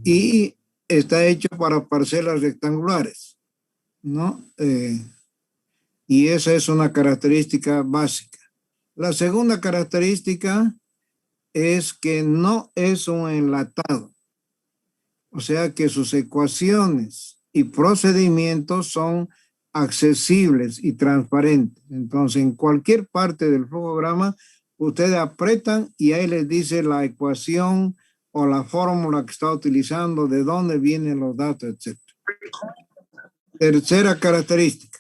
y está hecho para parcelas rectangulares, ¿no? Y esa es una característica básica. La segunda característica es que no es un enlatado, o sea que sus ecuaciones y procedimientos son accesibles y transparentes. Entonces, en cualquier parte del flujograma, ustedes apretan y ahí les dice la ecuación o la fórmula que está utilizando, de dónde vienen los datos, etc. Tercera característica.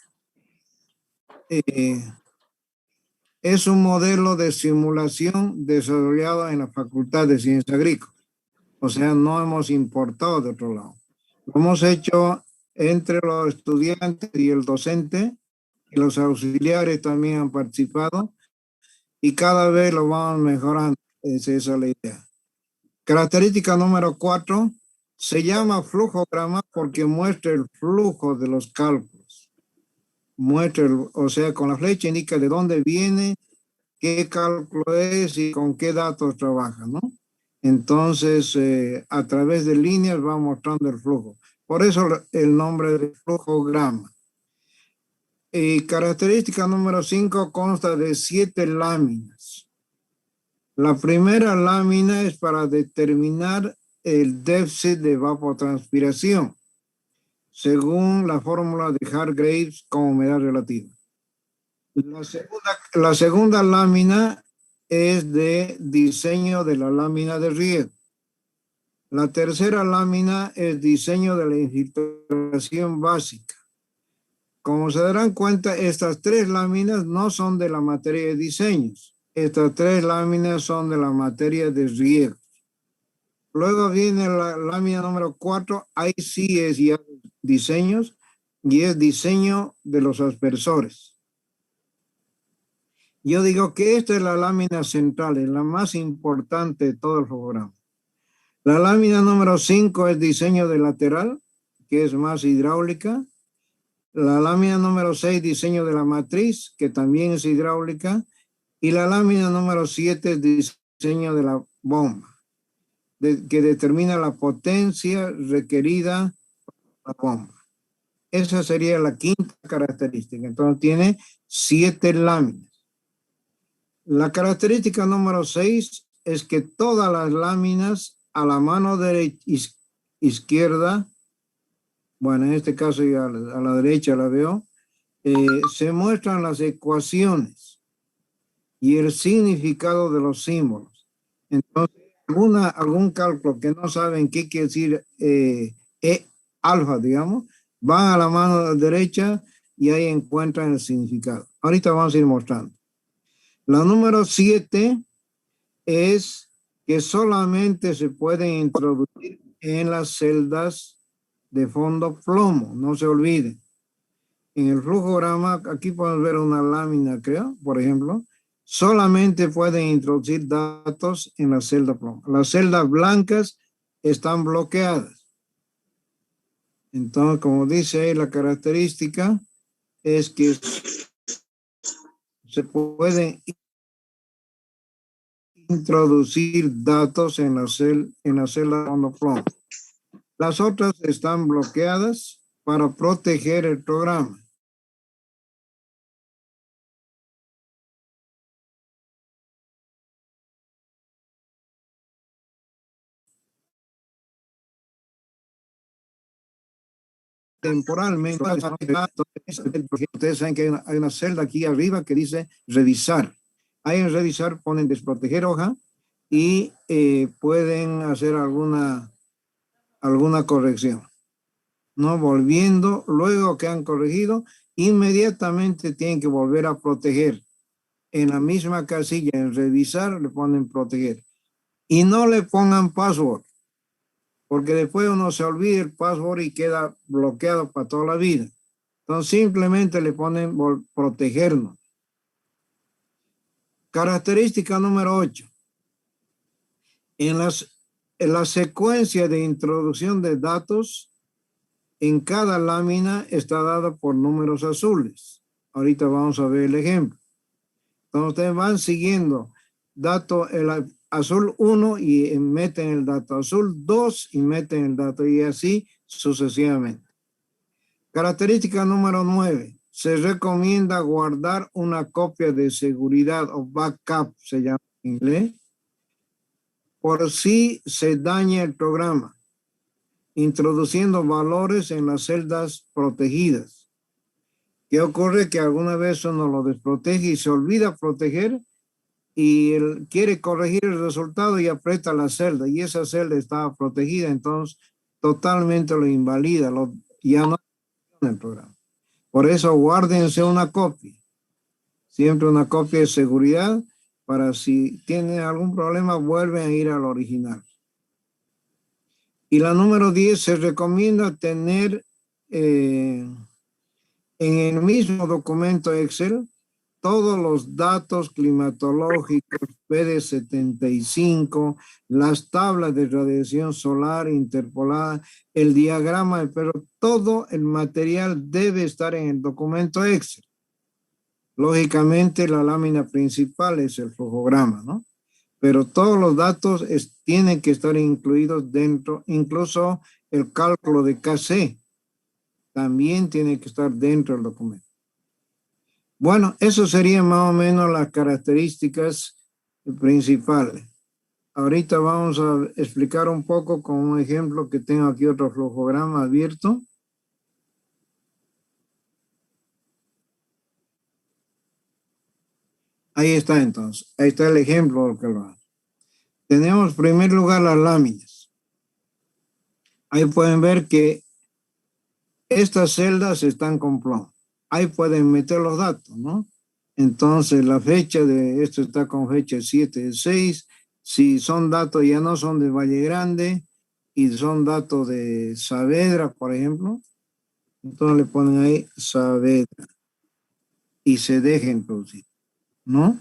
Es un modelo de simulación desarrollado en la Facultad de Ciencias Agrícolas. O sea, no hemos importado de otro lado. Lo hemos hecho entre los estudiantes y el docente, y los auxiliares también han participado, y cada vez lo vamos mejorando. Esa es la idea. Característica número 4, se llama flujograma porque muestra el flujo de los cálculos. Muestra, o sea, con la flecha indica de dónde viene, qué cálculo es y con qué datos trabaja, ¿no? Entonces, a través de líneas va mostrando el flujo. Por eso el nombre de flujograma. Característica número 5 consta de 7 láminas. La primera lámina es para determinar el déficit de evapotranspiración, según la fórmula de Hargreaves con humedad relativa. La segunda lámina es de diseño de la lámina de riego. La tercera lámina es diseño de la infiltración básica. Como se darán cuenta, estas 3 láminas no son de la materia de diseños. Estas 3 láminas son de la materia de riego. Luego viene la lámina número 4, ahí sí es ya diseños, y es diseño de los aspersores. Yo digo que esta es la lámina central, es la más importante de todo el programa. La lámina número 5 es diseño de lateral, que es más hidráulica. La lámina número 6, diseño de la matriz, que también es hidráulica. Y la lámina número 7 es diseño de la bomba, que determina la potencia requerida por la bomba. Esa sería la quinta característica. Entonces tiene 7 láminas. La característica número 6 es que todas las láminas a la mano izquierda, bueno, en este caso ya a la derecha la veo, se muestran las ecuaciones y el significado de los símbolos. Entonces, algún cálculo que no saben qué quiere decir alfa, digamos, van a la mano derecha y ahí encuentran el significado. Ahorita vamos a ir mostrando. La número 7 es que solamente se pueden introducir en las celdas de fondo plomo, no se olviden. En el flujograma, aquí podemos ver una lámina, creo, por ejemplo, solamente pueden introducir datos en la celda plomo. Las celdas blancas están bloqueadas. Entonces, como dice ahí, la característica es que se pueden introducir datos en la celda de fondo plomo. Las otras están bloqueadas para proteger el programa. Temporalmente, ustedes saben que hay una celda aquí arriba que dice revisar. Ahí en revisar ponen desproteger hoja y pueden hacer alguna corrección. No volviendo, luego que han corregido, inmediatamente tienen que volver a proteger. En la misma casilla, en revisar, le ponen proteger. Y no le pongan password, porque después uno se olvida el password y queda bloqueado para toda la vida. Entonces simplemente le ponen protegernos. Característica número 8. En la secuencia de introducción de datos, en cada lámina está dada por números azules. Ahorita vamos a ver el ejemplo. Entonces ustedes van siguiendo datos azul 1 y meten el dato, azul 2 y meten el dato, y así sucesivamente. Característica número 9. Se recomienda guardar una copia de seguridad o backup, se llama en inglés, por si se daña el programa, introduciendo valores en las celdas protegidas. ¿Qué ocurre? Que alguna vez uno lo desprotege y se olvida proteger y él quiere corregir el resultado y aprieta la celda y esa celda estaba protegida, entonces totalmente lo invalida, ya no funciona el programa. Por eso guárdense una copia, siempre una copia de seguridad para si tienen algún problema vuelven a ir al original. Y la número 10, se recomienda tener en el mismo documento Excel todos los datos climatológicos, PD75, las tablas de radiación solar interpolada, el diagrama, pero todo el material debe estar en el documento Excel. Lógicamente, la lámina principal es el flujograma, ¿no? Pero todos los datos tienen que estar incluidos dentro, incluso el cálculo de KC también tiene que estar dentro del documento. Bueno, eso serían más o menos las características principales. Ahorita vamos a explicar un poco con un ejemplo que tengo aquí otro flujograma abierto. Ahí está entonces, ahí está el ejemplo de lo que lo hace. Tenemos en primer lugar las láminas. Ahí pueden ver que estas celdas están con plomo. Ahí pueden meter los datos, ¿no? Entonces la fecha de esto está con fecha 7/6. Si son datos ya no son de Valle Grande y son datos de Saavedra, por ejemplo, entonces le ponen ahí Saavedra y se deja introducir, ¿no?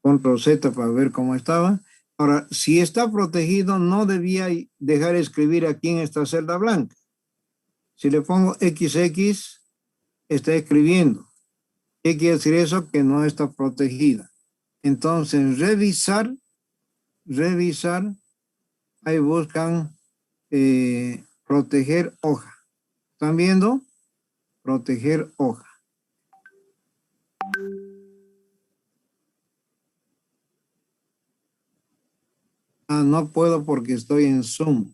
Control Z para ver cómo estaba. Ahora, si está protegido, no debía dejar escribir aquí en esta celda blanca. Si le pongo XX, está escribiendo. ¿Qué quiere decir eso? Que no está protegida. Entonces, revisar, ahí buscan proteger hoja. ¿Están viendo? Proteger hoja. Ah, no puedo porque estoy en Zoom.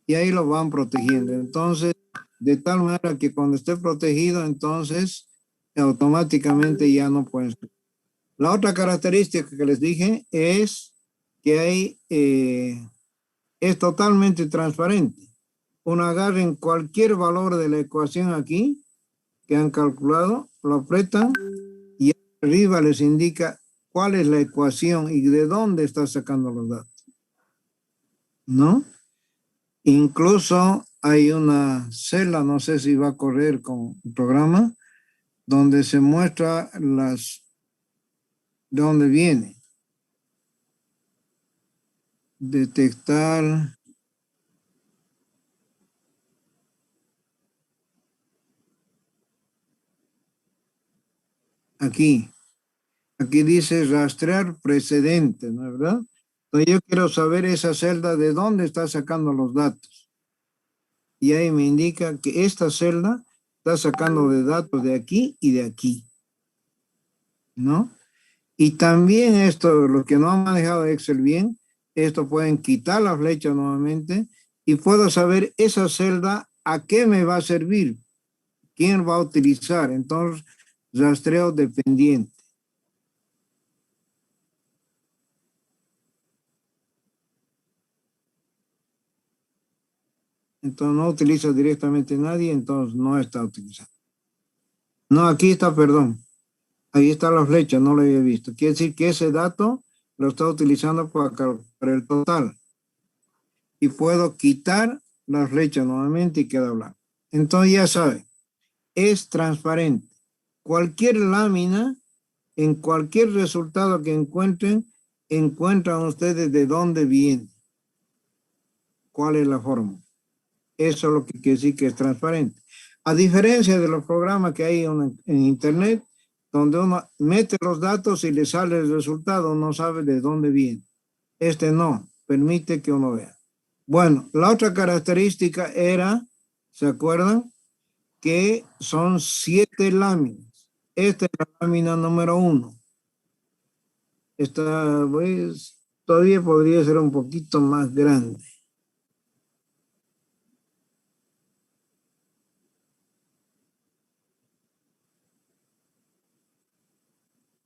Y ahí lo van protegiendo. Entonces, de tal manera que cuando esté protegido, entonces automáticamente ya no pueden. La otra característica que les dije es que hay, es totalmente transparente. Uno agarra en cualquier valor de la ecuación aquí que han calculado, lo apretan y arriba les indica cuál es la ecuación y de dónde está sacando los datos, ¿no? Incluso hay una celda, no sé si va a correr con el programa, donde se muestra de dónde viene. Detectar. Aquí dice rastrear precedente, ¿no es verdad? Entonces yo quiero saber esa celda de dónde está sacando los datos. Y ahí me indica que esta celda está sacando de datos de aquí y de aquí, ¿no? Y también esto, los que no han manejado Excel bien, esto pueden quitar la flecha nuevamente y puedo saber esa celda a qué me va a servir, quién va a utilizar. Entonces, rastreo dependiente. Entonces no utiliza directamente nadie, entonces no está utilizando. No, aquí está, perdón. Ahí está la flecha, no lo había visto. Quiere decir que ese dato lo está utilizando para el total. Y puedo quitar la flecha nuevamente y queda blanco. Entonces ya saben, es transparente. Cualquier lámina, en cualquier resultado que encuentren, encuentran ustedes de dónde viene. ¿Cuál es la fórmula? Eso es lo que quiere decir que es transparente. A diferencia de los programas que hay en Internet, donde uno mete los datos y le sale el resultado, no sabe de dónde viene. Este no, permite que uno vea. Bueno, la otra característica era, ¿se acuerdan? Que son 7 láminas. Esta es la lámina número 1. Esta, pues, todavía podría ser un poquito más grande.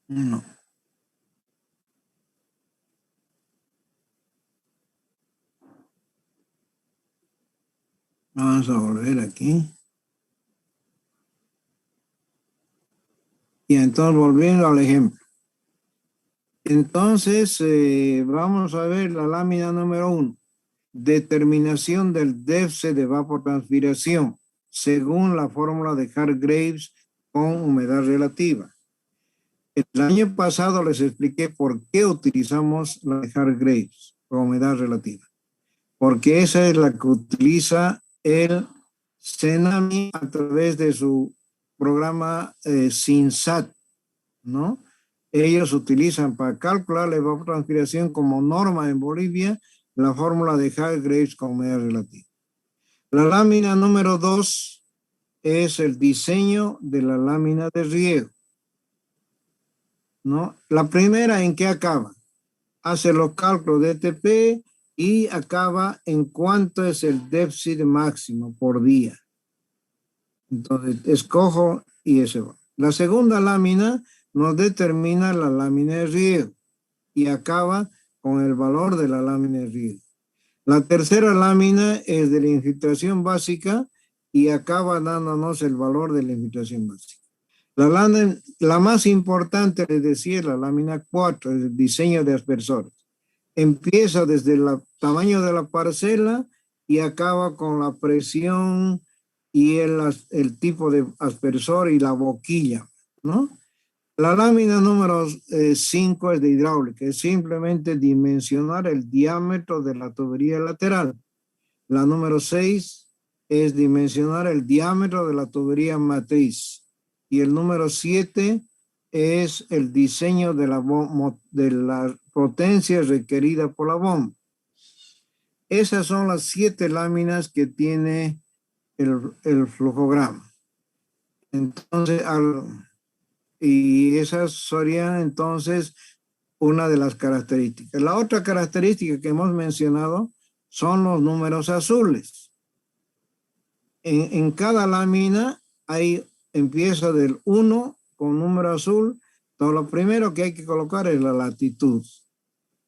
No. Vamos a volver aquí. Y entonces, volviendo al ejemplo. Entonces, vamos a ver la lámina número 1. Determinación del déficit de evapotranspiración según la fórmula de Hargreaves con humedad relativa. El año pasado les expliqué por qué utilizamos la de Hargreaves con humedad relativa. Porque esa es la que utiliza el CENAMI a través de su programa SINSAT, ¿no? Ellos utilizan para calcular la evapotranspiración como norma en Bolivia la fórmula de Hargreaves con humedad relativa. La lámina número 2 es el diseño de la lámina de riego, ¿no? La primera, ¿en qué acaba? Hace los cálculos de ETP y acaba en cuánto es el déficit máximo por día. Entonces, escojo y ese va. La segunda lámina nos determina la lámina de riego y acaba con el valor de la lámina de riego. La tercera lámina es de la infiltración básica y acaba dándonos el valor de la infiltración básica. La más importante, les decía, la lámina 4, el diseño de aspersores. Empieza desde el tamaño de la parcela y acaba con la presión y el tipo de aspersor y la boquilla, ¿no? La lámina número 5 es de hidráulica, es simplemente dimensionar el diámetro de la tubería lateral. La número 6 es dimensionar el diámetro de la tubería matriz. Y el número 7 es el diseño de la potencia requerida por la bomba. Esas son las 7 láminas que tiene el flujograma. Entonces, y esas serían entonces una de las características. La otra característica que hemos mencionado son los números azules. En cada lámina empieza del 1 con número azul. Entonces, lo primero que hay que colocar es la latitud.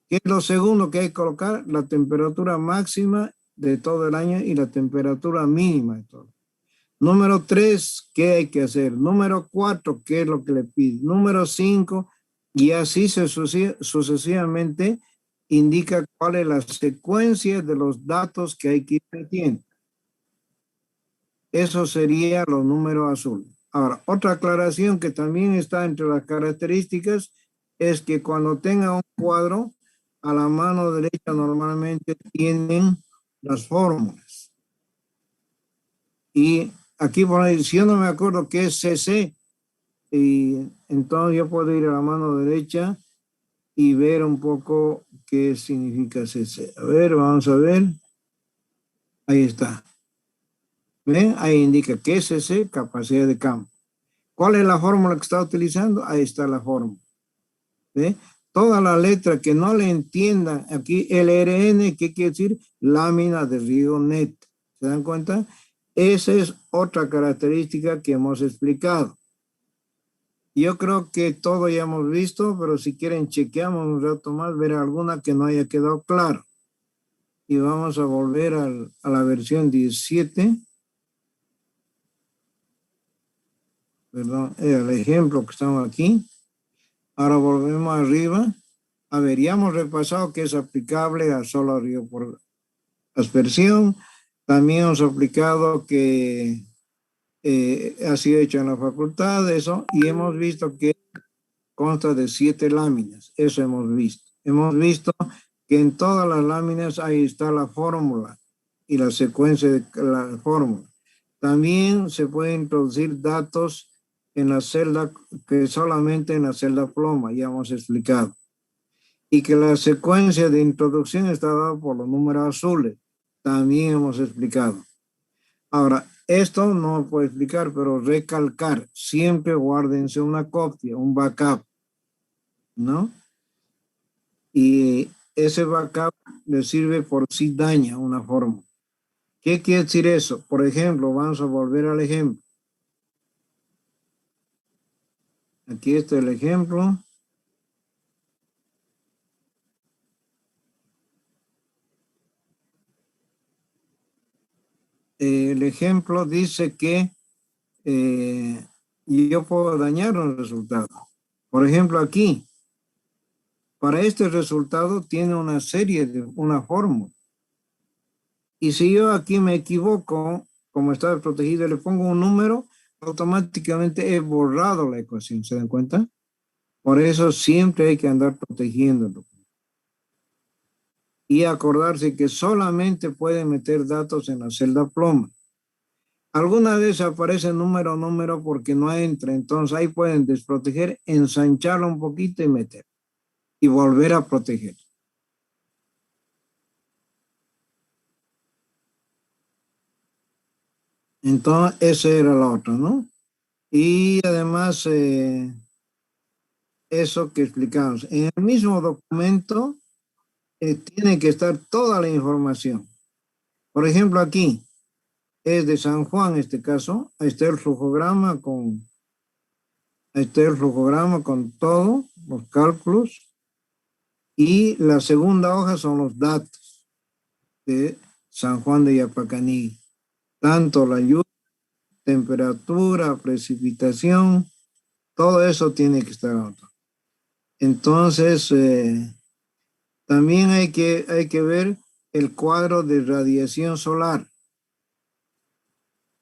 ¿Qué es lo segundo que hay que colocar? La temperatura máxima de todo el año y la temperatura mínima de todo. Número 3, ¿qué hay que hacer? Número 4, ¿qué es lo que le pide? Número 5, y así sucesivamente indica cuál es la secuencia de los datos que hay que ir metiendo. Eso sería los números azules. Ahora, otra aclaración que también está entre las características es que cuando tenga un cuadro, a la mano derecha normalmente tienen las fórmulas. Y aquí, por ahí, si yo no me acuerdo qué es CC, y entonces yo puedo ir a la mano derecha y ver un poco qué significa CC. A ver, vamos a ver. Ahí está. ¿Ven? Ahí indica qué es CC, capacidad de campo. ¿Cuál es la fórmula que está utilizando? Ahí está la fórmula. ¿Ve? Toda la letra que no le entiendan aquí, LRN, ¿qué quiere decir? Lámina de riego net. ¿Se dan cuenta? Esa es otra característica que hemos explicado. Yo creo que todo ya hemos visto, pero si quieren chequeamos un rato más, ver alguna que no haya quedado claro. Y vamos a volver a la versión 17. Perdón, el ejemplo que estamos aquí. Ahora volvemos arriba. A ver, ya hemos repasado que es aplicable a solo riego por aspersión. También hemos aplicado que ha sido hecho en la facultad, eso, y hemos visto que consta de 7 láminas. Eso hemos visto. Hemos visto que en todas las láminas ahí está la fórmula y la secuencia de la fórmula. También se pueden introducir datos en la celda, que solamente en la celda ploma, ya hemos explicado. Y que la secuencia de introducción está dada por los números azules, también hemos explicado. Ahora, esto no lo puedo explicar, pero recalcar, siempre guárdense una copia, un backup, ¿no? Y ese backup le sirve por si daña una forma. ¿Qué quiere decir eso? Por ejemplo, vamos a volver al ejemplo. Aquí está el ejemplo. El ejemplo dice que yo puedo dañar un resultado. Por ejemplo, aquí, para este resultado tiene una serie de una fórmula. Y si yo aquí me equivoco, como está protegido, le pongo un número, automáticamente he borrado la ecuación. ¿Se dan cuenta? Por eso siempre hay que andar protegiéndolo. Y acordarse que solamente pueden meter datos en la celda ploma. Alguna vez aparece número porque no entra, entonces ahí pueden desproteger, ensancharlo un poquito y meter. Y volver a proteger. Entonces, ese era la otra, ¿no? Y además, eso que explicamos. En el mismo documento tiene que estar toda la información. Por ejemplo, aquí es de San Juan, este caso. Ahí está el flujograma con todos los cálculos. Y la segunda hoja son los datos de San Juan de Yapacaní. Tanto la lluvia, temperatura, precipitación, todo eso tiene que estar otro. Entonces, también hay que ver el cuadro de radiación solar.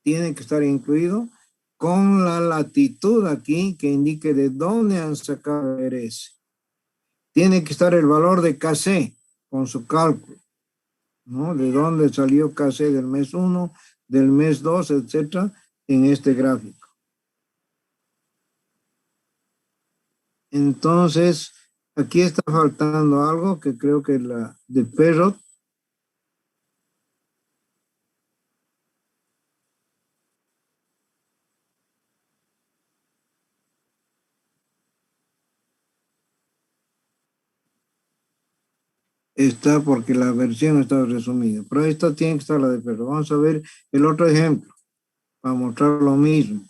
Tiene que estar incluido con la latitud aquí que indique de dónde han sacado el RS. Tiene que estar el valor de KC con su cálculo, ¿no? De dónde salió KC del mes 1, del mes 2, etcétera, en este gráfico. Entonces, aquí está faltando algo que creo que la de Perrot. Está porque la versión está resumida, pero esta tiene que estar la de Perrot. Vamos a ver el otro ejemplo para mostrar lo mismo.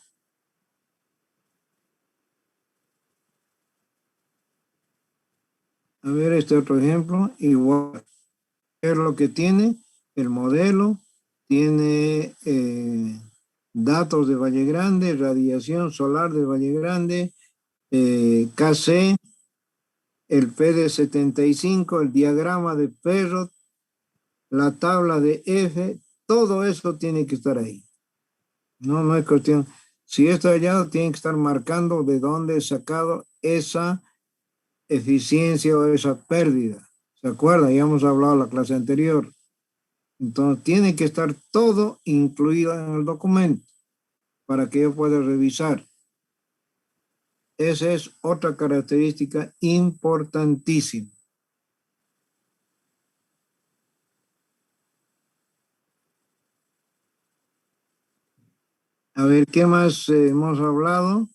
A ver este otro ejemplo, igual. ¿Qué es lo que tiene? El modelo tiene datos de Valle Grande, radiación solar de Valle Grande, KC, el PD75, el diagrama de Perrot, la tabla de F, todo eso tiene que estar ahí. No, no es cuestión. Si está hallado, tiene que estar marcando de dónde he sacado esa eficiencia o esa pérdida. ¿Se acuerdan? Ya hemos hablado en la clase anterior. Entonces, tiene que estar todo incluido en el documento para que yo pueda revisar. Esa es otra característica importantísima. A ver, ¿qué más hemos hablado?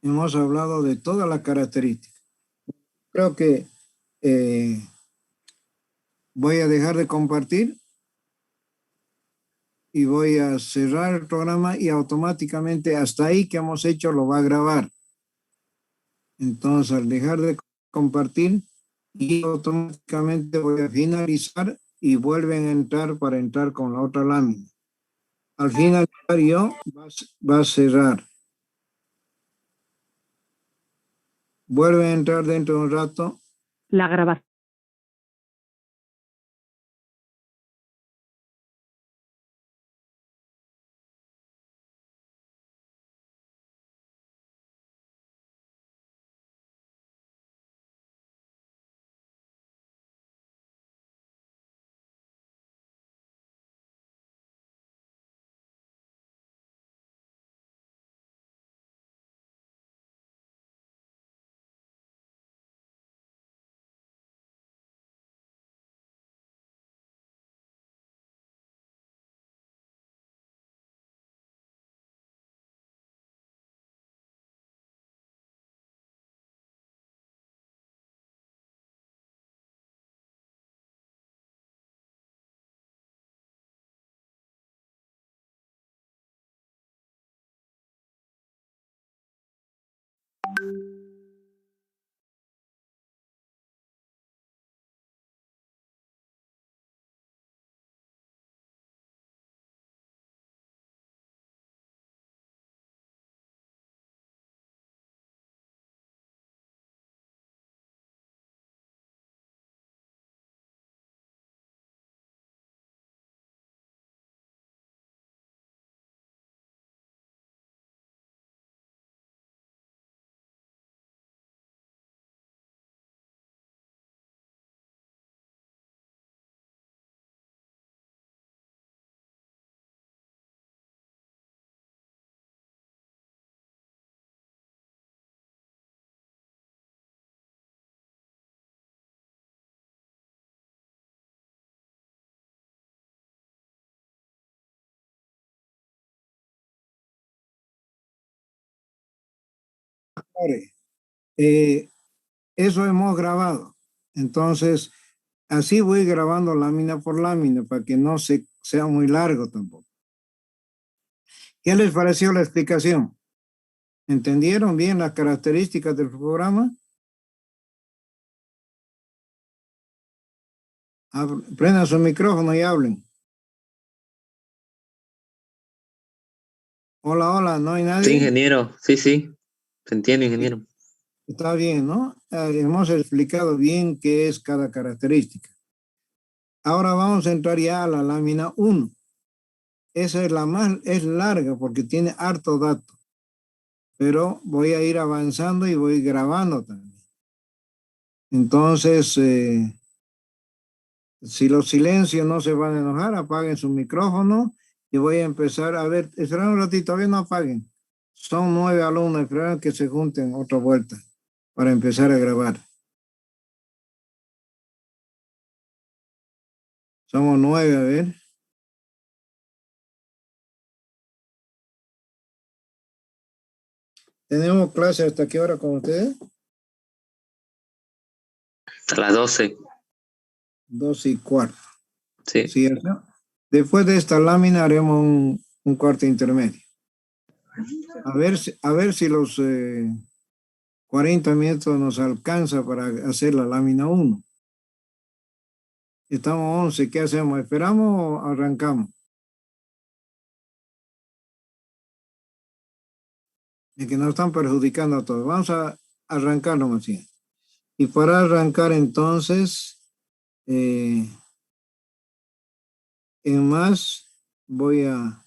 Hemos hablado de todas las características. Creo que eh, voy a dejar de compartir y voy a cerrar el programa y automáticamente hasta ahí que hemos hecho lo va a grabar. Entonces, al dejar de compartir y automáticamente voy a finalizar y vuelven a entrar para entrar con la otra lámina. Al finalizar yo va a cerrar. Vuelve a entrar dentro de un rato. La grabación. Eh, eso hemos grabado. Entonces, así voy grabando lámina por lámina para que no sea muy largo tampoco. ¿Qué les pareció la explicación? ¿Entendieron bien las características del programa? Prendan su micrófono y hablen. Hola, hola, ¿no hay Sí, nadie? ingeniero, sí, sí, se entiende, Sí, ingeniero. está bien, ¿no? Hemos explicado bien qué es cada característica. Ahora vamos a entrar ya a la lámina 1. Esa es la más, es larga porque tiene harto dato, pero voy a ir avanzando y voy grabando también. Entonces, si los silencios no se van a enojar, apaguen su micrófono y voy a empezar a ver, esperen un ratito, todavía no apaguen. Son 9 alumnos, esperen que se junten otra vuelta para empezar a grabar. Somos 9, a ver. ¿Tenemos clase hasta qué hora con ustedes? Hasta las 12, 12:15. sí. ¿Cierto? Después de esta lámina haremos un cuarto intermedio. A ver si los 40 minutos nos alcanza para hacer la lámina 1. Estamos 11, ¿qué hacemos? ¿Esperamos o arrancamos? Es que nos están perjudicando a todos. Vamos a arrancar nomás así. Y para arrancar entonces, eh, en más, voy a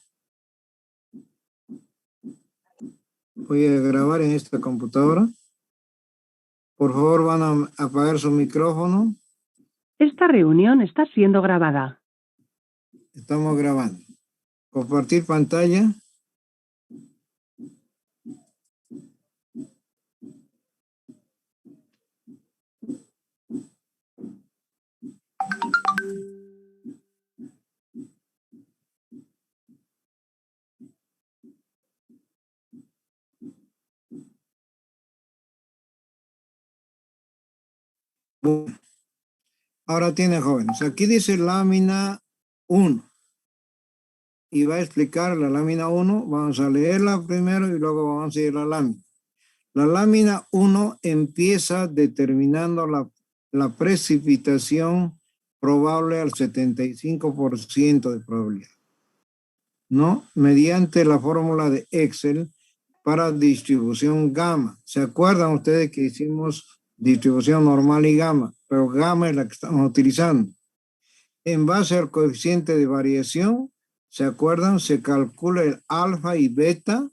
grabar en esta computadora. Por favor, van a apagar su micrófono. Esta reunión está siendo grabada. Estamos grabando. Compartir pantalla. Bueno, ahora tiene jóvenes. Aquí dice lámina 1 y va a explicar la lámina 1. Vamos a leerla primero y luego vamos a ir a la lámina. La lámina 1 empieza determinando la precipitación probable al 75% de probabilidad, ¿no? Mediante la fórmula de Excel para distribución gamma. ¿Se acuerdan ustedes que hicimos distribución normal y gamma? Pero gamma es la que estamos utilizando. En base al coeficiente de variación, ¿se acuerdan? Se calcula el alfa y beta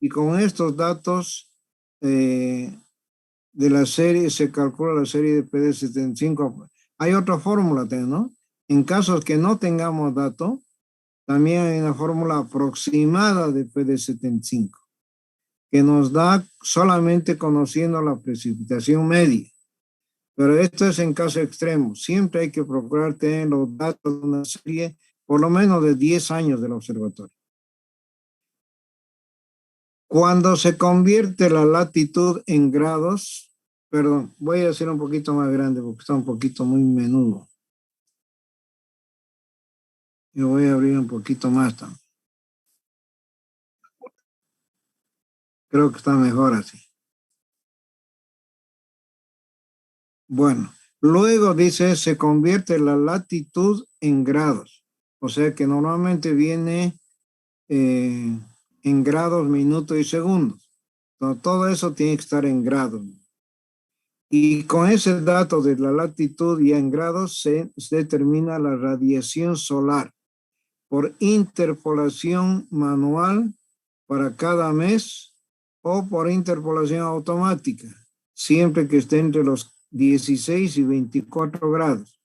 y con estos datos de la serie se calcula la serie de PD75. Hay otra fórmula, ¿no? En casos que no tengamos datos, también hay una fórmula aproximada de PD75 que nos da solamente conociendo la precipitación media. Pero esto es en caso extremo. Siempre hay que procurar tener los datos de una serie por lo menos de 10 años del observatorio. Cuando se convierte la latitud en grados, perdón, voy a hacer un poquito más grande porque está un poquito muy menudo. Yo voy a abrir un poquito más también. Creo que está mejor así. Bueno, luego dice, se convierte la latitud en grados. O sea que normalmente viene en grados, minutos y segundos. Entonces, todo eso tiene que estar en grados. Y con ese dato de la latitud y en grados se determina la radiación solar por interpolación manual para cada mes o por interpolación automática, siempre que esté entre los 16 y 24 grados.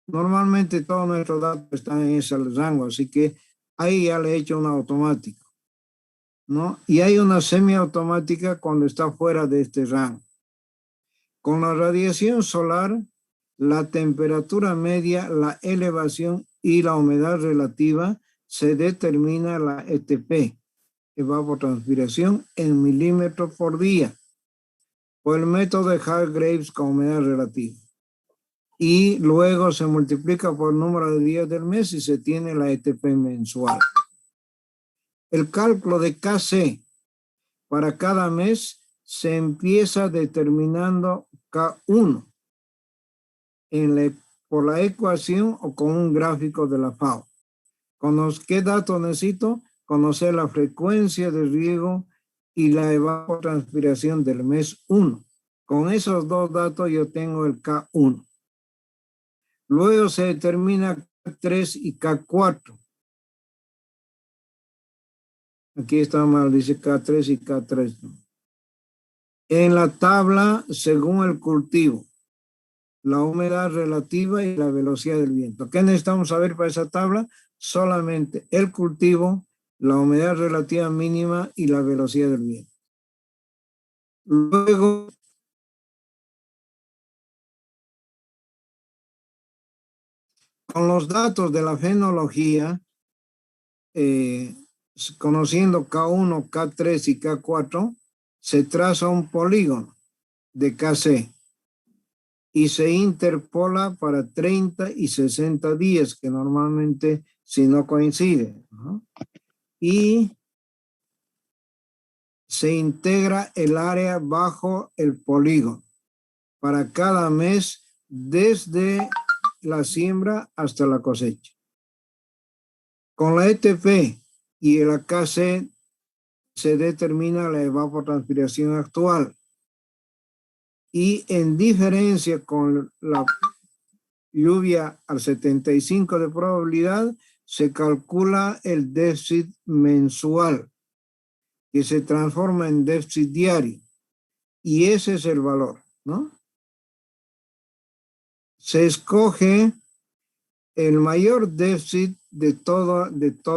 Normalmente todos nuestros datos están en ese rango, así que ahí ya le he hecho un automático, ¿no? Y hay una semiautomática cuando está fuera de este rango. Con la radiación solar, la temperatura media, la elevación y la humedad relativa se determina la ETP, evapotranspiración, en milímetros por día, por el método de Hargreaves con humedad relativa. Y luego se multiplica por el número de días del mes y se tiene la ETP mensual. El cálculo de KC para cada mes se empieza determinando K1 por la ecuación o con un gráfico de la FAO. ¿Qué datos necesito? Conocer la frecuencia de riego y la evapotranspiración del mes 1. Con esos dos datos yo tengo el K1. Luego se determina K3 y K4. Aquí está mal, dice K3 y K3. En la tabla, según el cultivo, la humedad relativa y la velocidad del viento. ¿Qué necesitamos saber para esa tabla? Solamente el cultivo, la humedad relativa mínima y la velocidad del viento. Luego, con los datos de la fenología, conociendo K1, K3 y K4, se traza un polígono de KC y se interpola para 30 y 60 días, que normalmente si no coincide, ¿no? Y se integra el área bajo el polígono para cada mes desde la siembra hasta la cosecha. Con la ETP y el AKC se determina la evapotranspiración actual. Y en diferencia con la lluvia al 75% de probabilidad, se calcula el déficit mensual, que se transforma en déficit diario. Y ese es el valor, ¿no? Se escoge el mayor déficit de todo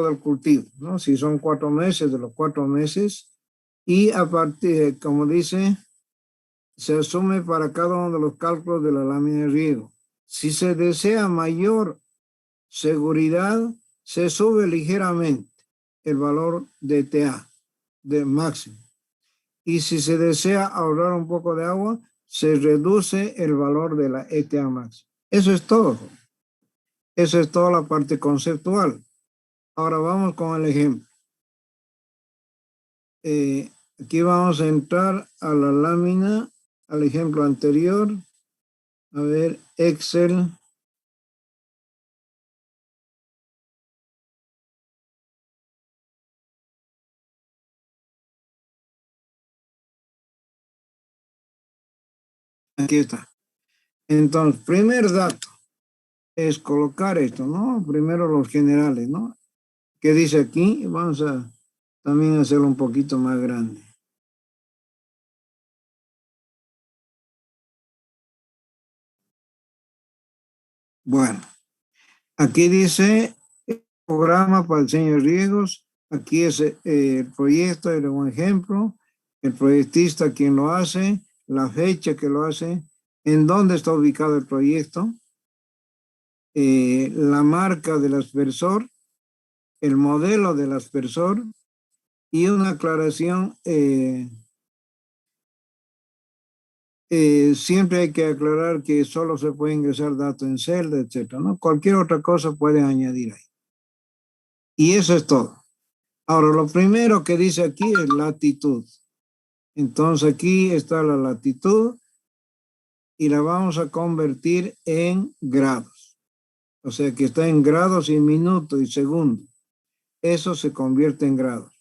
el cultivo, ¿no? Si son 4 meses, de los 4 meses, y a partir, como dice, se asume para cada uno de los cálculos de la lámina de riego. Si se desea mayor seguridad, se sube ligeramente el valor de ETA, de máximo. Y si se desea ahorrar un poco de agua, se reduce el valor de la ETA máxima. Eso es todo. Eso es toda la parte conceptual. Ahora vamos con el ejemplo. Aquí vamos a entrar a la lámina, al ejemplo anterior. A ver, Excel. Aquí está. Entonces, primer dato es colocar esto, ¿no? Primero los generales, ¿no? ¿Qué dice aquí? Vamos a también hacerlo un poquito más grande. Bueno, aquí dice programa para el diseño de riegos. Aquí es el proyecto, era un ejemplo. El proyectista, quien lo hace, la fecha que lo hace, en dónde está ubicado el proyecto, la marca del aspersor, el modelo del aspersor y una aclaración. Siempre hay que aclarar que solo se puede ingresar datos en celda, etcétera, ¿no? Cualquier otra cosa pueden añadir ahí. Y eso es todo. Ahora, lo primero que dice aquí es latitud. Entonces aquí está la latitud y la vamos a convertir en grados. O sea que está en grados y minutos y segundos. Eso se convierte en grados.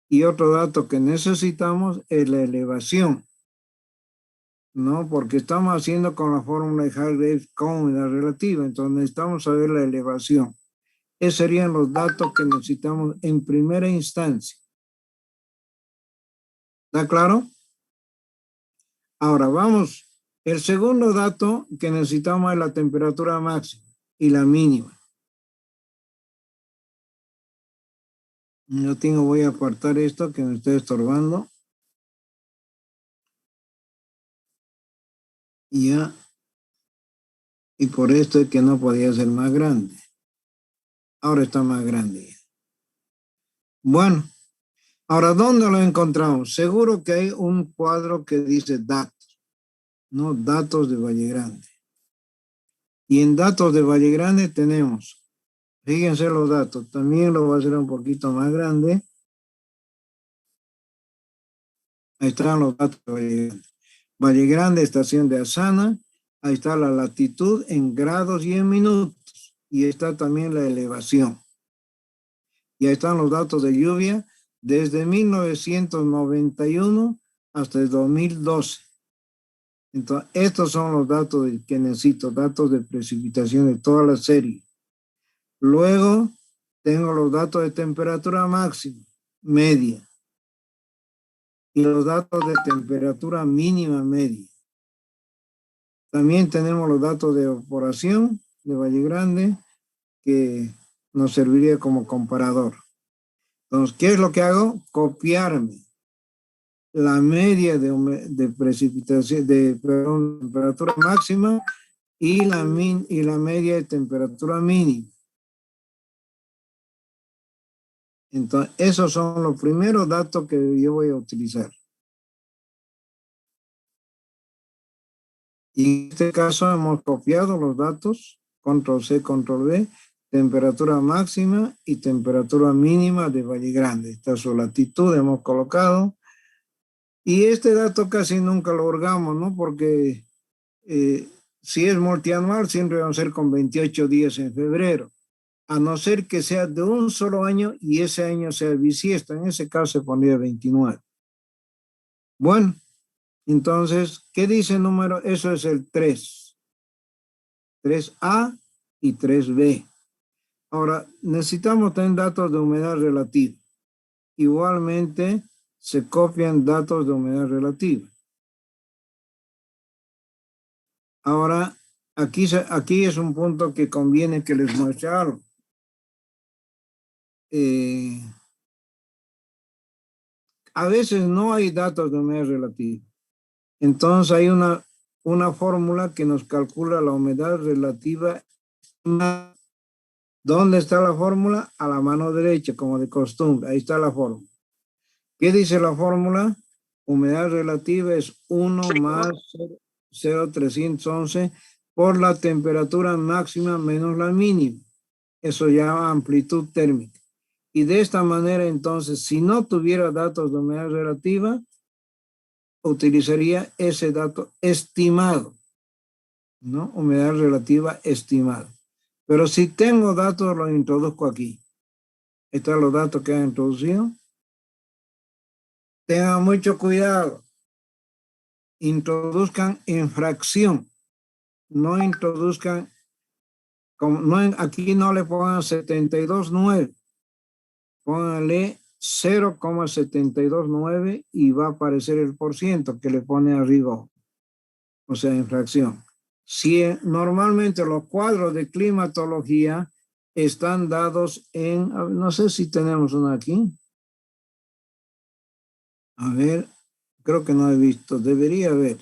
Y otro dato que necesitamos es la elevación, ¿no? Porque estamos haciendo con la fórmula de Hargreaves con la relativa, entonces necesitamos saber la elevación. Esos serían los datos que necesitamos en primera instancia. ¿Está claro? Ahora vamos. El segundo dato que necesitamos es la temperatura máxima y la mínima. Voy a apartar esto que me está estorbando. Ya. Y por esto es que no podía ser más grande. Ahora está más grande. Bueno, ahora, ¿dónde lo encontramos? Seguro que hay un cuadro que dice datos, ¿no? Datos de Valle Grande. Y en datos de Valle Grande tenemos, fíjense los datos, también lo voy a hacer un poquito más grande. Ahí están los datos de Valle Grande. Valle Grande, estación de Azana, ahí está la latitud en grados y en minutos. Y está también la elevación. Y ahí están los datos de lluvia desde 1991 hasta el 2012. Entonces, estos son los datos que necesito, datos de precipitación de toda la serie. Luego, tengo los datos de temperatura máxima, media, y los datos de temperatura mínima, media. También tenemos los datos de evaporación de Valle Grande, que nos serviría como comparador. Entonces, ¿qué es lo que hago? Copiarme la media de precipitación, temperatura máxima y la media de temperatura mínima. Entonces, esos son los primeros datos que yo voy a utilizar. Y en este caso hemos copiado los datos, control C, control V, temperatura máxima y temperatura mínima de Valle Grande. Esta es su latitud, hemos colocado. Y este dato casi nunca lo hurgamos, ¿no? Porque si es multianual, siempre va a ser con 28 días en febrero, a no ser que sea de un solo año y ese año sea bisiesto. En ese caso se pondría 29. Bueno, entonces, ¿qué dice el número? Eso es el 3. 3A y 3B. Ahora, necesitamos tener datos de humedad relativa. Igualmente, se copian datos de humedad relativa. Ahora, aquí es un punto que conviene que les muestre algo. A veces no hay datos de humedad relativa. Entonces hay una fórmula que nos calcula la humedad relativa. ¿Dónde está la fórmula? A la mano derecha, como de costumbre. Ahí está la fórmula. ¿Qué dice la fórmula? Humedad relativa es 1 más 0,311 por la temperatura máxima menos la mínima. Eso llama amplitud térmica. Y de esta manera, entonces, si no tuviera datos de humedad relativa, utilizaría ese dato estimado, ¿no? Humedad relativa estimada. Pero si tengo datos, los introduzco aquí. Están los datos que han introducido. Tengan mucho cuidado. Introduzcan en fracción. No introduzcan, aquí no le pongan 72,9. Pónganle 0,729 y va a aparecer el % que le pone arriba. O sea, en fracción. Si normalmente los cuadros de climatología están dados en, no sé si tenemos uno aquí. A ver, creo que no he visto, debería haber.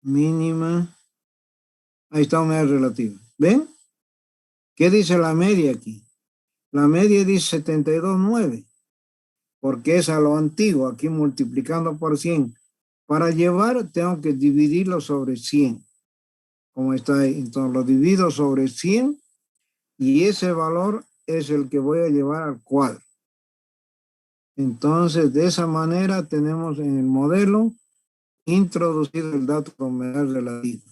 Mínima. Ahí está humedad relativa. ¿Ven? ¿Qué dice la media aquí? La media dice 72,9, porque es a lo antiguo, aquí multiplicando por 100. Para llevar tengo que dividirlo sobre 100, como está ahí. Entonces lo divido sobre 100 y ese valor es el que voy a llevar al cuadro. Entonces de esa manera tenemos en el modelo introducido el dato de humedad relativa.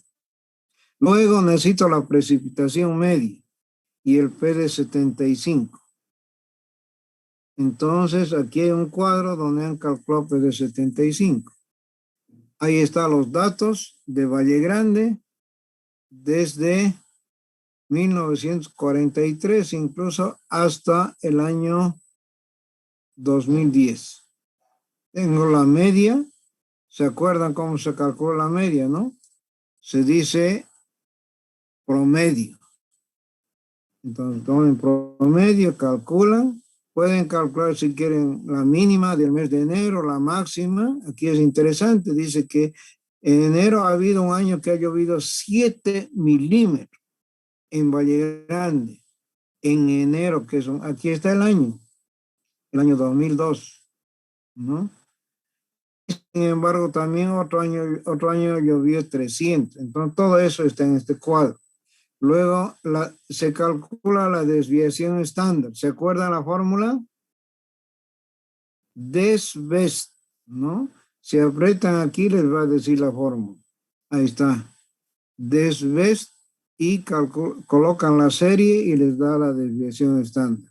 Luego necesito la precipitación media y el P de 75. Entonces, aquí hay un cuadro donde han calculado P de 75. Ahí están los datos de Valle Grande desde 1943, incluso hasta el año 2010. Tengo la media. ¿Se acuerdan cómo se calcula la media, no? Se dice promedio. Entonces, tomen promedio, calculan. Pueden calcular si quieren la mínima del mes de enero, la máxima. Aquí es interesante. Dice que en enero ha habido un año que ha llovido 7 milímetros en Valle Grande. En enero, que son, aquí está el año 2002, ¿no? Sin embargo, también otro año llovió 300. Entonces, todo eso está en este cuadro. Luego, se calcula la desviación estándar. ¿Se acuerdan la fórmula? Desbest, ¿no? Si apretan aquí, les va a decir la fórmula. Ahí está. Desbest y colocan la serie y les da la desviación estándar.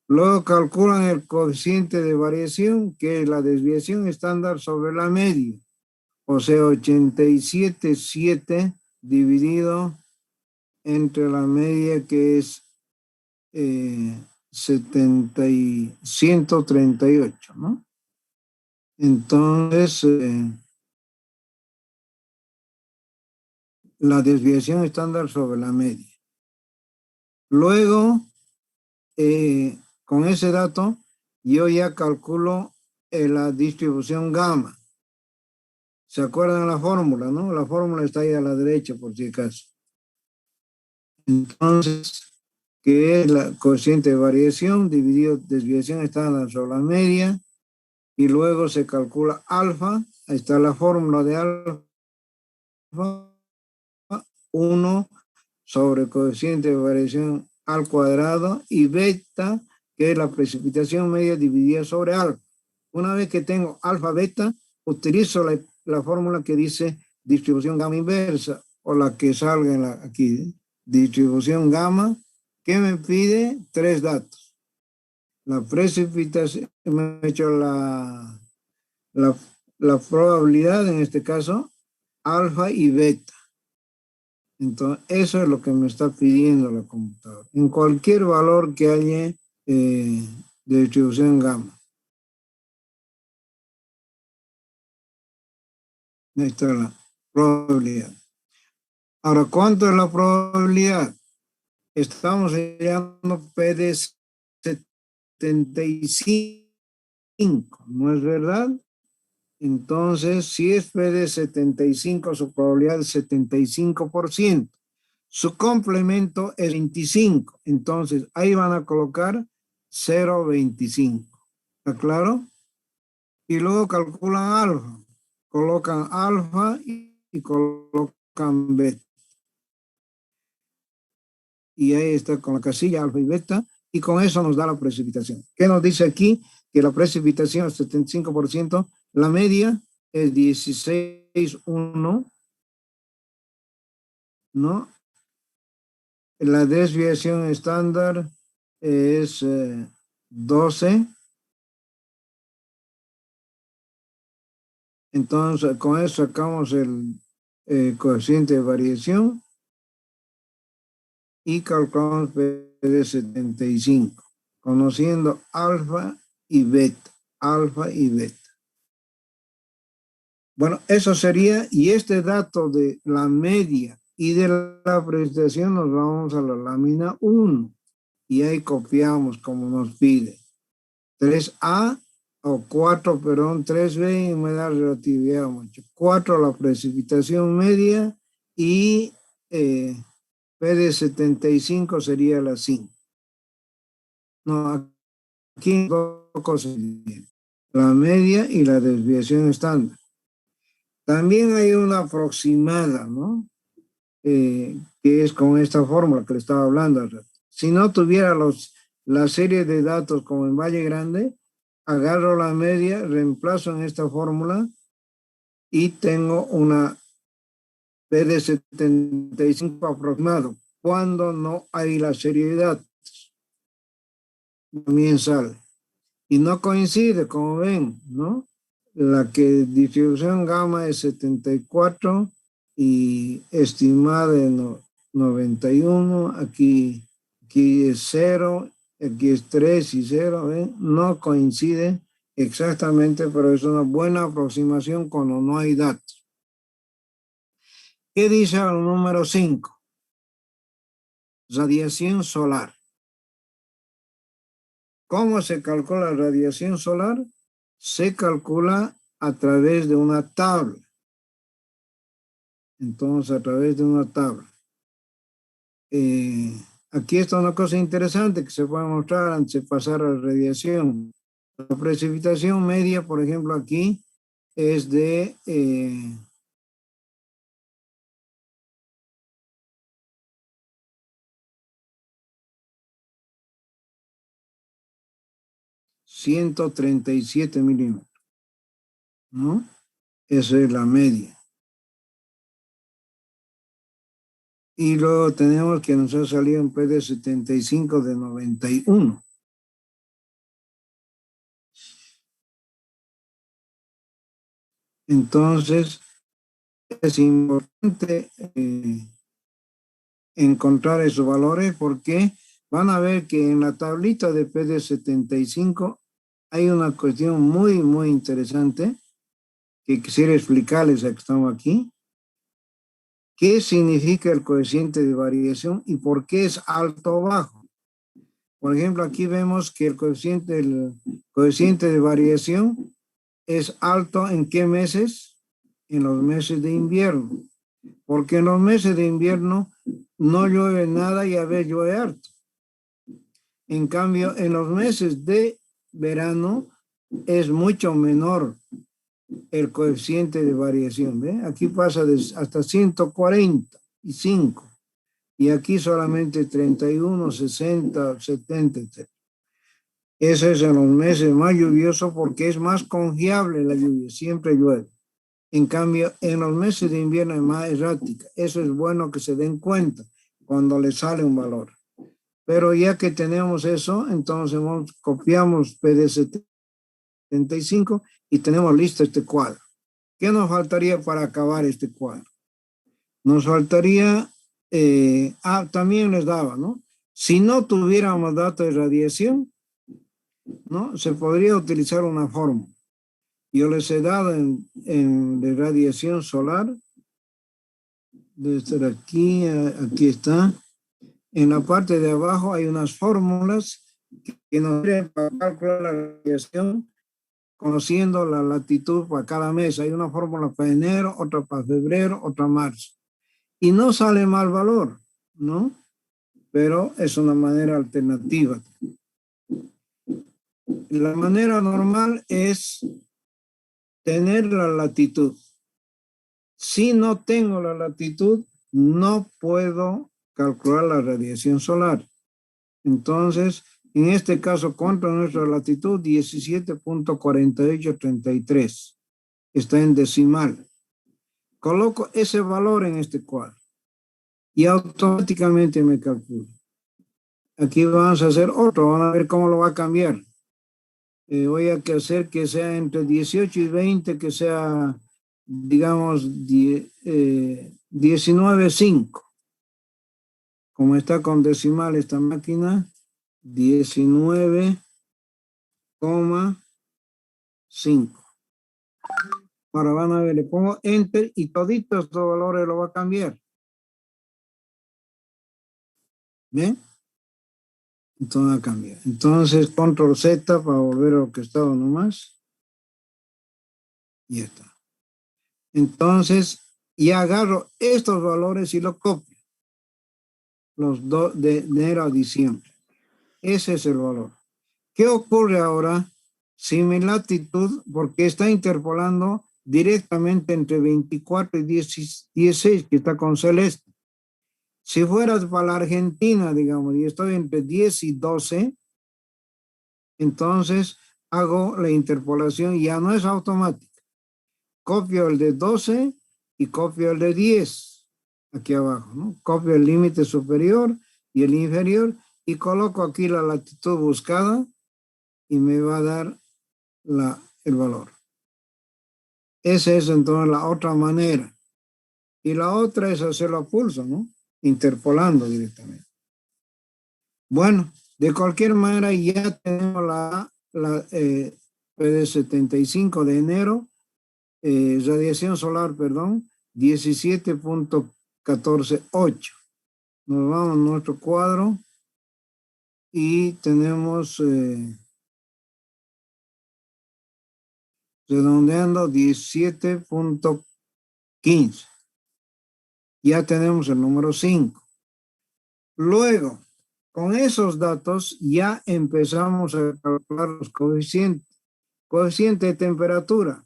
Luego calculan el coeficiente de variación, que es la desviación estándar sobre la media. O sea, 87,7 dividido entre la media, que es 138, ¿no? Entonces, la desviación estándar sobre la media. Luego, con ese dato, yo ya calculo la distribución gamma. ¿Se acuerdan la fórmula, no? La fórmula está ahí a la derecha, por si acaso. Entonces, que es la coeficiente de variación dividido desviación estándar sobre la media, y luego se calcula alfa. Ahí está la fórmula de alfa, 1 sobre coeficiente de variación al cuadrado, y beta, que es la precipitación media dividida sobre alfa. Una vez que tengo alfa, beta, utilizo la fórmula que dice distribución gamma inversa, o la que salga aquí, distribución gamma, que me pide 3 datos. La precipitación, me he hecho la probabilidad, en este caso, alfa y beta. Entonces, eso es lo que me está pidiendo la computadora, en cualquier valor que haya de distribución gamma. Ahí está la probabilidad. Ahora, ¿cuánto es la probabilidad? Estamos hallando P de 75, ¿no es verdad? Entonces, si es P de 75, su probabilidad es 75%. Su complemento es 25. Entonces, ahí van a colocar 0,25. ¿Está claro? Y luego calculan alfa. Colocan alfa y colocan beta. Y ahí está con la casilla alfa y beta. Y con eso nos da la precipitación. ¿Qué nos dice aquí? Que la precipitación es 75%. La media es 16,1. ¿No? La desviación estándar es 12. Entonces, con eso sacamos el coeficiente de variación y calculamos P de 75, conociendo alfa y beta. Alfa y beta. Bueno, eso sería, y este dato de la media y de la precipitación nos vamos a la lámina 1 y ahí copiamos como nos pide. 3A o 4, perdón, 3B en humedad relatividad, 4 la precipitación media y P de 75 sería la 5. No, aquí dos cosas, la media y la desviación estándar. También hay una aproximada, ¿no? Que es con esta fórmula que le estaba hablando. Si no tuviera la serie de datos como en Valle Grande, agarro la media, reemplazo en esta fórmula y tengo una P de 75 aproximado. Cuando no hay la serie de datos, también sale. Y no coincide, como ven, ¿no? La que distribución gamma es 74 y estimada de 91, aquí es 0, aquí es 3 y 0, ¿ven? No coincide exactamente, pero es una buena aproximación cuando no hay datos. ¿Qué dice el número 5? Radiación solar. ¿Cómo se calcula la radiación solar? Se calcula a través de una tabla. Entonces, a través de una tabla. Aquí está una cosa interesante que se puede mostrar antes de pasar a la radiación. La precipitación media, por ejemplo, aquí es de 137 milímetros, ¿no? Esa es la media. Y luego tenemos que nos ha salido un P de 75 de 91. Entonces, es importante encontrar esos valores porque van a ver que en la tablita de P de 75 hay una cuestión muy, muy interesante que quisiera explicarles a que estamos aquí. ¿Qué significa el coeficiente de variación y por qué es alto o bajo? Por ejemplo, aquí vemos que el coeficiente de variación es alto ¿en qué meses? En los meses de invierno. Porque en los meses de invierno no llueve nada y a veces llueve harto. En cambio, en los meses de verano es mucho menor el coeficiente de variación. ¿Ve? Aquí pasa hasta 145 y aquí solamente 31, 60, 70, etc. Eso es en los meses más lluviosos porque es más confiable la lluvia, siempre llueve. En cambio, en los meses de invierno es más errática. Eso es bueno que se den cuenta cuando les sale un valor. Pero ya que tenemos eso, entonces copiamos PD 75 y tenemos listo este cuadro. ¿Qué nos faltaría para acabar este cuadro? Nos faltaría, también les daba, ¿no? Si no tuviéramos datos de radiación, ¿no? Se podría utilizar una fórmula. Yo les he dado de radiación solar, debe estar aquí, aquí está. En la parte de abajo hay unas fórmulas que nos sirven para calcular la radiación conociendo la latitud para cada mes. Hay una fórmula para enero, otra para febrero, otra marzo. Y no sale mal valor, ¿no? Pero es una manera alternativa. La manera normal es tener la latitud. Si no tengo la latitud, no puedo calcular la radiación solar. Entonces, en este caso, contra nuestra latitud, 17.4833. Está en decimal. Coloco ese valor en este cuadro y automáticamente me calculo. Aquí vamos a hacer otro, vamos a ver cómo lo va a cambiar. Voy a hacer que sea entre 18 y 20, que sea, digamos, 19.5. Como está con decimal esta máquina, 19,5. Ahora van a ver, le pongo Enter y toditos estos valores lo va a cambiar. ¿Bien? Entonces va a cambiar. Entonces, Control Z para volver a lo que estaba nomás. Y ya está. Entonces, y agarro estos valores y los copio. Los dos de enero a diciembre. Ese es el valor. ¿Qué ocurre ahora si mi latitud, porque está interpolando directamente entre 24 y 16, que está con celeste? Si fueras para la Argentina, digamos, y estoy entre 10 y 12, entonces hago la interpolación y ya no es automática. copio el de 12 y copio el de 10 aquí abajo, ¿no? Copio el límite superior y el inferior y coloco aquí la latitud buscada y me va a dar el valor. Esa es entonces la otra manera. Y la otra es hacerlo a pulso, ¿no? Interpolando directamente. Bueno, de cualquier manera ya tenemos de 75 de enero, radiación solar, perdón, 17.148. Nos vamos a nuestro cuadro y tenemos, redondeando, 17.15. Ya tenemos el número 5. Luego, con esos datos ya empezamos a calcular los coeficientes. Coeficiente de temperatura.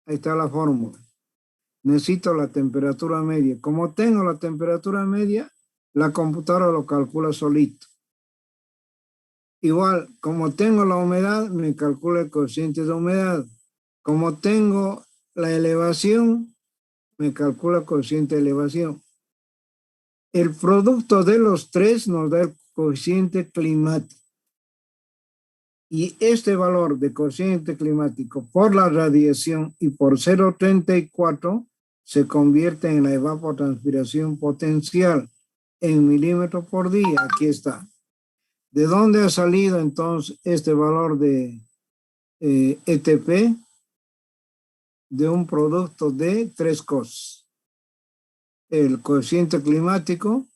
Ahí está la fórmula. Necesito la temperatura media. Como tengo la temperatura media, la computadora lo calcula solito. Igual, como tengo la humedad, me calcula el coeficiente de humedad. Como tengo la elevación, me calcula el coeficiente de elevación. El producto de los tres nos da el coeficiente climático. Y este valor de coeficiente climático por la radiación y por 0,34 se convierte en la evapotranspiración potencial en milímetros por día. Aquí está. ¿De dónde ha salido entonces este valor de ETP? De un producto de tres cosas. El coeficiente climático,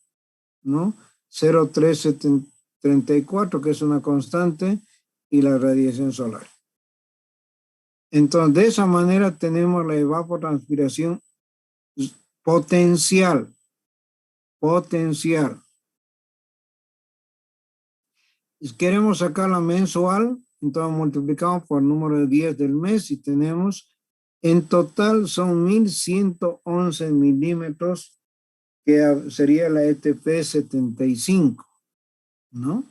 ¿no? 0,334, que es una constante, y la radiación solar. Entonces, de esa manera tenemos la evapotranspiración potencial. Si queremos sacar la mensual, entonces multiplicamos por el número de días del mes y tenemos, en total son 1111 milímetros, que sería la ETP 75, ¿no?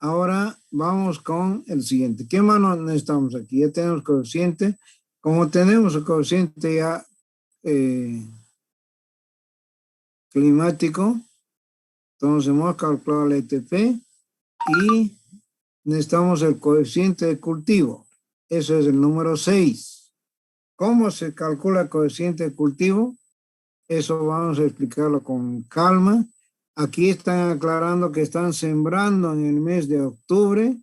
Ahora vamos con el siguiente. ¿Qué más necesitamos aquí? Ya tenemos coeficiente. Como tenemos el coeficiente ya climático, entonces hemos calculado el ETP y necesitamos el coeficiente de cultivo. Eso es el número 6. ¿Cómo se calcula el coeficiente de cultivo? Eso vamos a explicarlo con calma. Aquí están aclarando que están sembrando en el mes de octubre,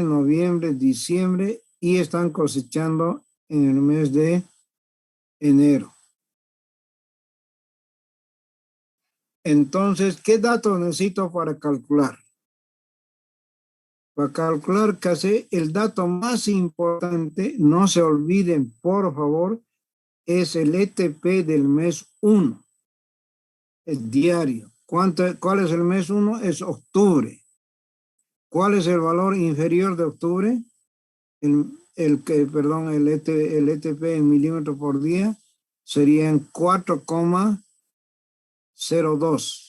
noviembre, diciembre, y están cosechando en el mes de enero. Entonces, ¿qué datos necesito para calcular? Para calcular casi el dato más importante, no se olviden, por favor, es el ETP del mes 1, el diario. ¿Cuál es el mes 1? Es octubre. ¿Cuál es el valor inferior de octubre? El ETP en milímetros por día serían 4,02.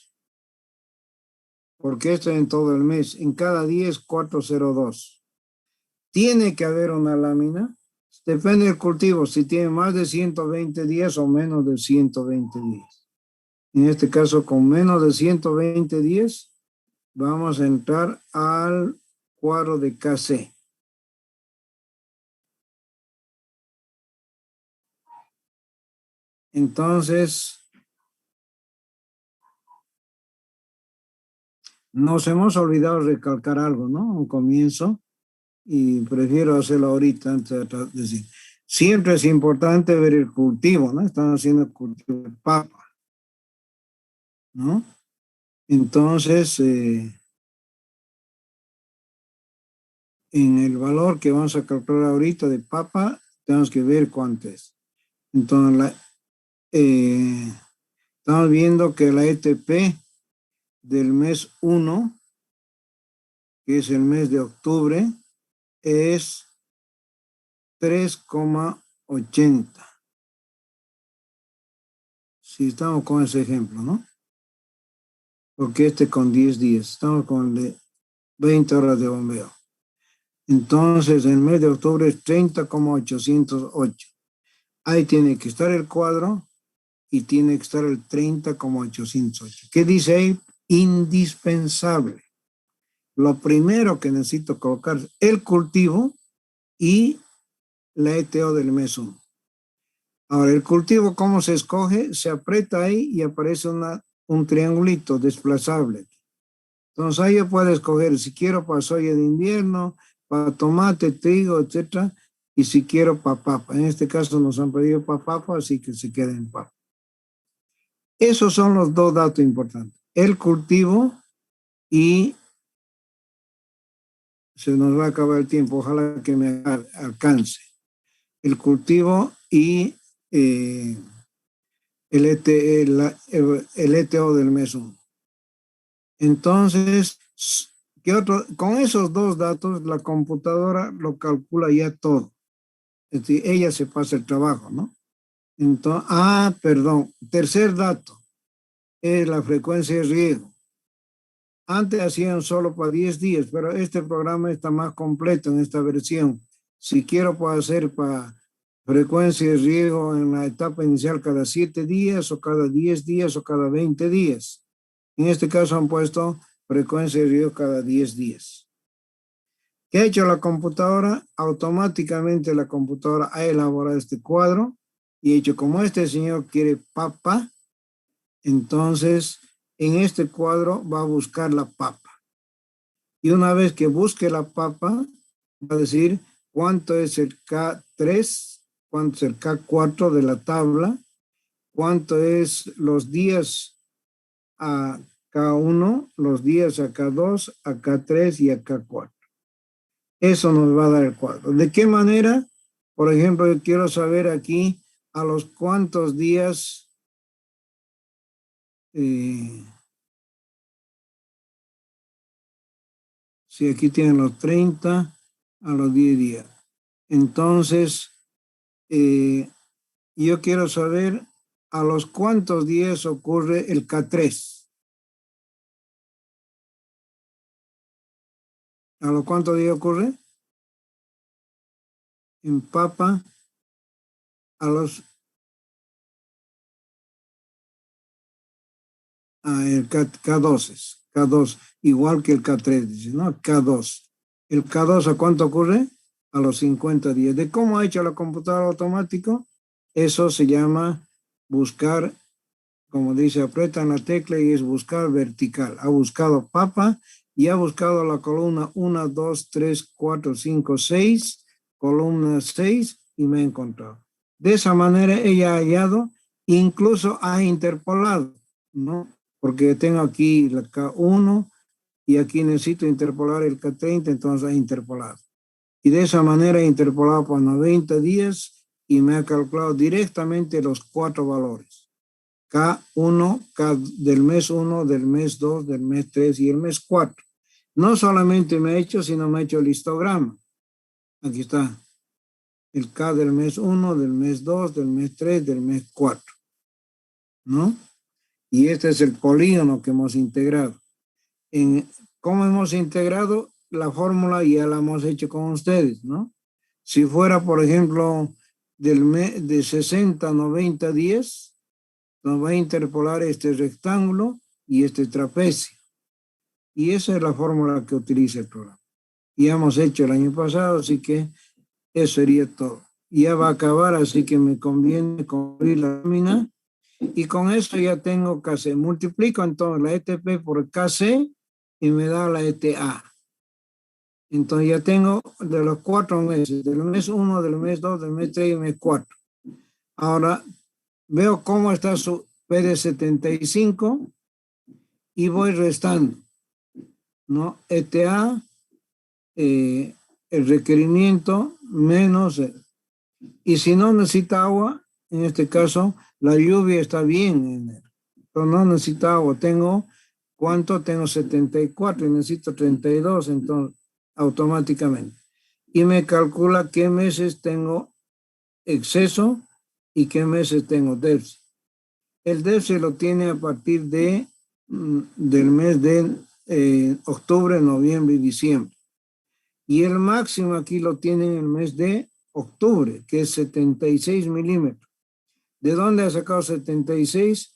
Porque esto es en todo el mes. En cada día es 4,02. Tiene que haber una lámina. Depende del cultivo, si tiene más de 120 días o menos de 120 días. En este caso, con menos de 120 días, vamos a entrar al cuadro de KC. Entonces, nos hemos olvidado recalcar algo, ¿no? Un comienzo, y prefiero hacerlo ahorita antes de decir. Siempre es importante ver el cultivo, ¿no? Están haciendo el cultivo de papa, ¿no? Entonces, en el valor que vamos a calcular ahorita de papa, tenemos que ver cuánto es. Entonces, estamos viendo que la ETP del mes 1, que es el mes de octubre, es 3,80. Si estamos con ese ejemplo, ¿no? Porque con 10 días. Estamos con el de 20 horas de bombeo. Entonces, en el mes de octubre es 30,808. Ahí tiene que estar el cuadro y tiene que estar el 30,808. ¿Qué dice ahí? Indispensable. Lo primero que necesito colocar es el cultivo y la ETO del mes 1. Ahora, el cultivo, ¿cómo se escoge? Se aprieta ahí y aparece un triangulito desplazable. Entonces ahí yo puedo escoger si quiero para soya de invierno, para tomate, trigo, etcétera, y si quiero para papa. En este caso nos han pedido para papa, así que se queda en papa. Esos son los dos datos importantes. El cultivo y se nos va a acabar el tiempo, ojalá que me alcance. El cultivo y el ETO del mes 1. Entonces, ¿qué otro? Con esos dos datos, la computadora lo calcula ya todo. Es decir, ella se pasa el trabajo, ¿no? Entonces, perdón. Tercer dato es la frecuencia de riego. Antes hacían solo para 10 días, pero este programa está más completo en esta versión. Si quiero, puedo hacer para frecuencia de riego en la etapa inicial cada 7 días, o cada 10 días, o cada 20 días. En este caso han puesto frecuencia de riego cada 10 días. ¿Qué ha hecho la computadora? Automáticamente la computadora ha elaborado este cuadro y ha hecho, como este señor quiere papa, entonces en este cuadro va a buscar la papa. Y una vez que busque la papa, va a decir cuánto es el K3, cuánto es el K4 de la tabla, cuánto es los días a K1, los días a K2, a K3 y a K4. Eso nos va a dar el cuadro. ¿De qué manera? Por ejemplo, yo quiero saber aquí a los cuántos días si aquí tienen los 30 a los 10 días. Entonces, yo quiero saber a los cuántos días ocurre el K3. ¿A los cuántos días ocurre? En papa, a los... el K2 es, K2, igual que el K3, dice, ¿no? K2. ¿El K2 a cuánto ocurre? A los 50 días. ¿De cómo ha hecho la computadora automático? Eso se llama buscar, como dice, apretan la tecla y es buscar vertical. Ha buscado papa y ha buscado la columna 1, 2, 3, 4, 5, 6, columna 6 y me ha encontrado. De esa manera ella ha hallado, incluso ha interpolado, ¿no? Porque tengo aquí la K1 y aquí necesito interpolar el K30, entonces ha interpolado. Y de esa manera he interpolado por 90 días y me ha calculado directamente los 4 valores. K1, K del mes 1, del mes 2, del mes 3 y el mes 4. No solamente me ha hecho, sino me ha hecho el histograma. Aquí está. El K del mes 1, del mes 2, del mes 3, del mes 4. ¿No? Y este es el polígono que hemos integrado. ¿Cómo hemos integrado? La fórmula ya la hemos hecho con ustedes, ¿no? Si fuera, por ejemplo, de 60 a 90 días, nos va a interpolar este rectángulo y este trapecio. Y esa es la fórmula que utiliza el programa. Ya hemos hecho el año pasado, así que eso sería todo. Ya va a acabar, así que me conviene cubrir la lámina. Y con esto ya tengo KC. Multiplico entonces la ETP por KC y me da la ETA. Entonces ya tengo de los 4 meses, del mes 1, del mes 2, del mes 3 y del mes 4. Ahora veo cómo está su PD75 y voy restando, ¿no? ETA, el requerimiento menos, y si no necesita agua, en este caso la lluvia está bien, pero no necesita agua. Tengo, ¿cuánto? Tengo 74 y necesito 32, entonces automáticamente. Y me calcula qué meses tengo exceso y qué meses tengo déficit. El déficit lo tiene a partir del mes de octubre, noviembre y diciembre. Y el máximo aquí lo tienen en el mes de octubre, que es 76 milímetros. ¿De dónde ha sacado 76?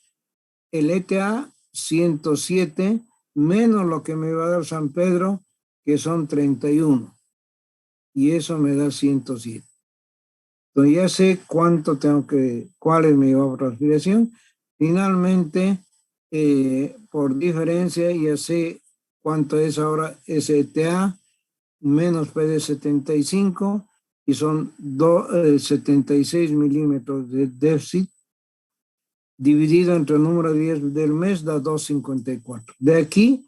El ETA 107 menos lo que me va a dar San Pedro, que son 31. Y eso me da 107. Entonces ya sé cuánto cuál es mi evapotranspiración. Finalmente, por diferencia, ya sé cuánto es ahora SETA menos P de 75 y son 76 milímetros de déficit dividido entre el número de días del mes da 2,54. De aquí,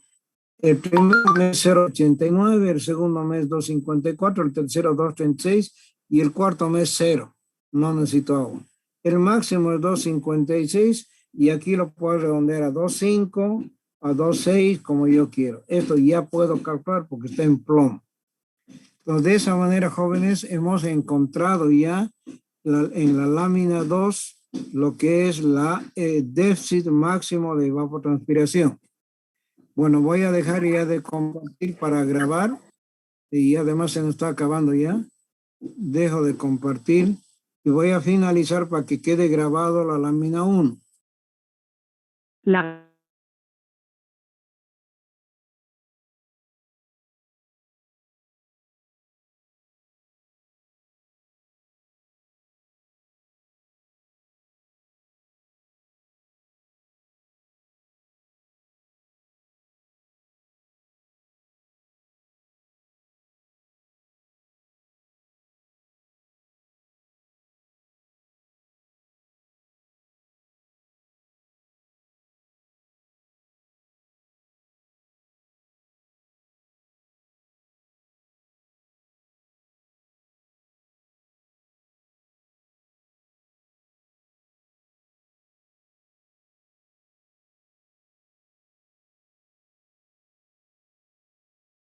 el primer mes 0,89, el segundo mes 2,54, el tercero 2,36 y el cuarto mes 0. No necesito agua. El máximo es 2,56 y aquí lo puedo redondear a 2,5, a 2,6, como yo quiero. Esto ya puedo calcular porque está en plomo. Entonces, de esa manera, jóvenes, hemos encontrado ya en la lámina 2 lo que es la déficit máximo de evapotranspiración. Bueno, voy a dejar ya de compartir para grabar y además se nos está acabando ya. Dejo de compartir y voy a finalizar para que quede grabado la lámina 1. La